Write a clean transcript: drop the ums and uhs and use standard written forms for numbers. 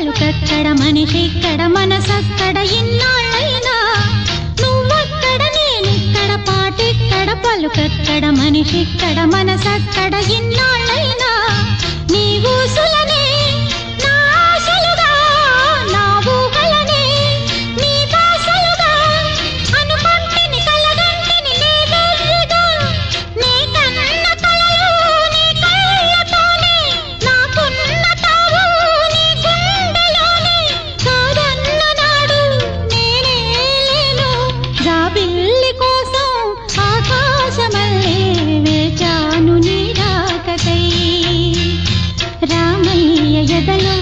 పలుకక్కడ మనిషిక్కడ మనసక్కడ ఇన్నాళ్ళైనా నువ్వక్కడ నేనిక్కడ పాటిక్కడ పలుకక్కడ మనిషిక్కడ మనసక్కడ ఇన్నాళ్ళైనా నీ ఊసులనే నా ఆశలుగా నా ఊహలనే నీ బాసలుగా అనుకుంటిని కలగంటిని లేదెర్రిగా నీ కన్న కలలు నీ కళ్ళతోనే నాకున్న తావు నీ గుండెలోనే కాదన్న నాడు నేనే లేను జాబిల్లి కోసం ఆకాశమల్లే వేచాను నీ రాకకై రామయ్య ఎదలో